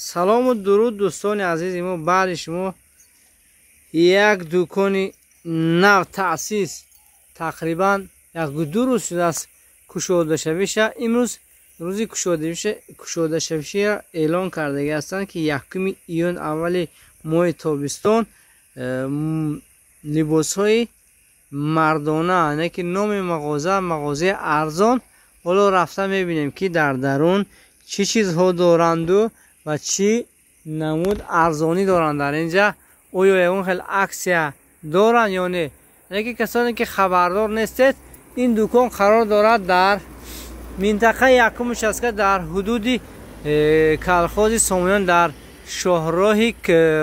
سلام و درود دوستان عزیز ما. بعد شما یک دکان نو تأسیس تقریبا یک دو روز شده است کشوده شویشه. امروز روزی کشوده شویشه اعلان کرده هستند که یکم ایون اول ماه تابستان لباس های مردانه نه که نام مغازه ارزان. حالا رفته میبینیم که در درون چی چیزها دارند و چی نمود ارزانی دارند در اینجا. آیا اون خیلی اکسیا دارند یا نه؟ یکی کسانی که خبردار نیستید، این دکان قرار دارد در منطقه یکمش است که در حدود کلخاز سامیان در شاهراه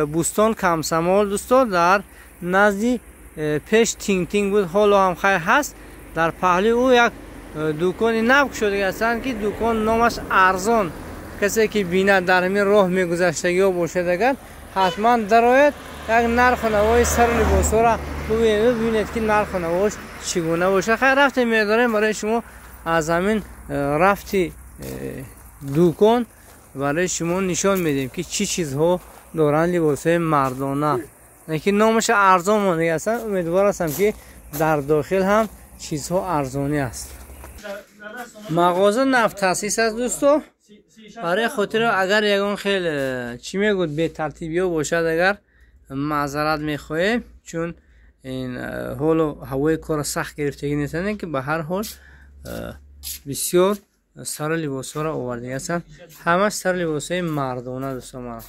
بوستان کمسمال دوستان در نزدی پیش تینگ بود. حالا هم خیر هست. در پهلوی او یک دکانی نو شده هستند که دکان نامش ارزان. کسی که بیند در همین راه میگذشتگی ها باشد اگر حتما درآید یک نرخ و نوای سر لباس ها را ببینید که نرخ و نواش چگونه باشه. خیر رفت میداریم برای شما از همین رفتی دکان برای شما نشان میدیم که چی چیزها دارن لباس های مردانه نه که نامش ارزان مانده هستن. امیدوار هستم که در داخل هم چیزها ارزانی است. مغازه نو تاسیس است دوستو. برای خاطر اگر یگان خیلی چی میگود به ترتیبی ها باشد اگر معذرت میخواهیم، چون این حالا هوای کار سخت گرفتگی نیستن که به هر حال بسیار سر لباس ها را آورده هستند. همه سر لباس های مردانه دوستان ما.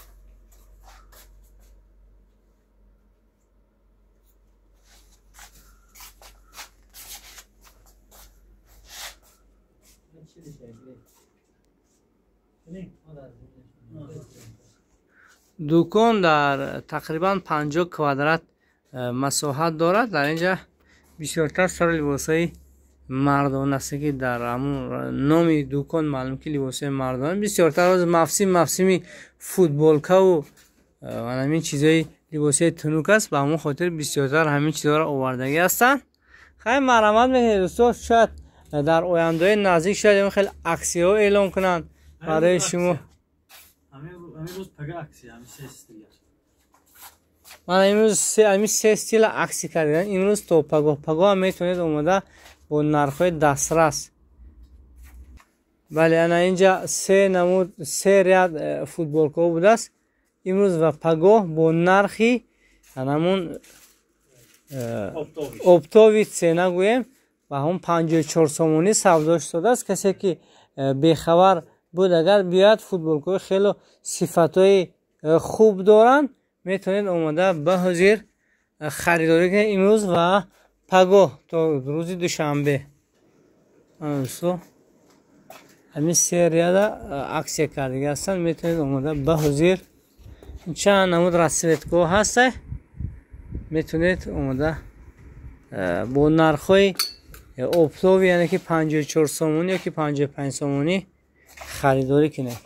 دکان در تقریبا 50 کوادرات مساحت دارد. در اینجا بسیارتر سر لباس های مردانه است که در همون نام دکان معلوم که لباس های مردانه بسیارتر از مفصمی فوتبالکا و همین چیزای لباس های تنوک است. به همون خاطر بسیارتر همین چیزها را آوردگی هستند. خیلی مرحمت میکنید دوستان. شاید در آینده نزدیک شاید خیلی عکسی ها اعلان کنند برای شما. امروز پگاه عکسی همین سه استیل. من امروز سه استیل عکسی کردم. امروز تو پگاه میتونید اومده با نرخ‌های دسترس. بله انا اینجا سه ریاد فوتبالکا بوده است امروز و پگاه با نرخی همون اپتاوی سه نگویم و هم 54 سومونی سوداش شده است. کسی که بیخبر بود اگر بیاد فوتبالکای خیلی صفتای خوب دارن میتونید اومده به حضور خریداری کنید امروز و پگاه تا روز دوشنبه. همین سه ریاده عکس کردگی هستن. میتونید اومده به حضور چند نمود رسیدگاه هسته میتونید اومده با نرخای اپتاوی یعنی که 54 سومونی یا که 55 سومونی خریداری کنه.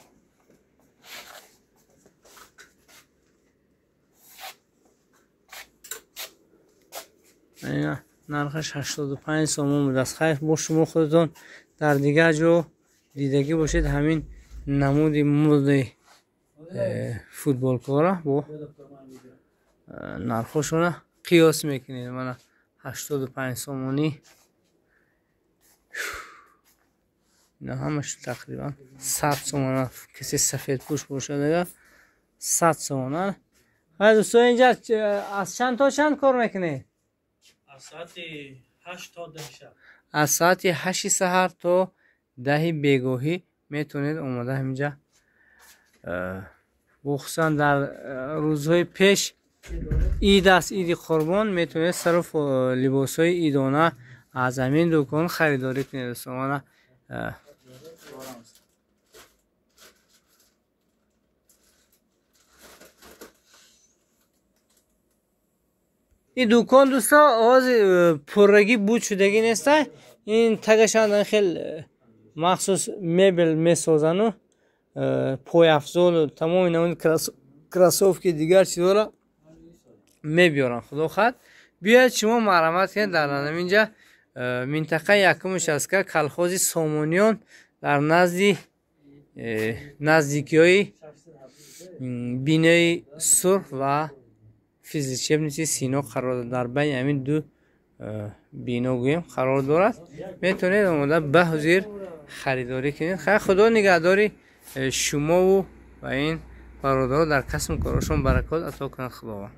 اینا نرخش 85 سومون بود است. خیر با شما خودتون در دیگه جو دیدگی باشید همین نمود مورد فوتبال کارا با نرخشون قیاس میکنید. من 85 سومونی نه همش تقریبا 100 سومن. کسی سفید پوش باشه دیگه 100 سومن. ها دوستان اینجا از چند تا چند کار میکنه؟ از ساعت 8 تا 10 شب. از ساعت 8 سحر تا 10 بیگاهی میتونید اومده همینجا. خصوصا در روزهای پیش عید است، عید قربان، میتونید صرف لباس های عیدانه از همین دکان خریداری کنید دوستان. این دکان دوستا آواز پررگی بود شدگی نیسته. این تگشان خیلی مخصوص میبل میسازن و پای افزال و تمام این کراسوف که دیگر چیزا را میبیارن. خدا خواهد بیاید شما مرحمت کنید در اینجا منطقه یکمش است که کلخاز سامانیان در نزدیکی های بینای سرخ و فیزیکی بنویسید سینا قرار در بین همین دو بینا گویم قرار دارد. میتونید آماده به حضور خریداری کنید. خیلی خدا نگهداری شما و این برادرها در کسب کارشون برکات عطا کند خداوند.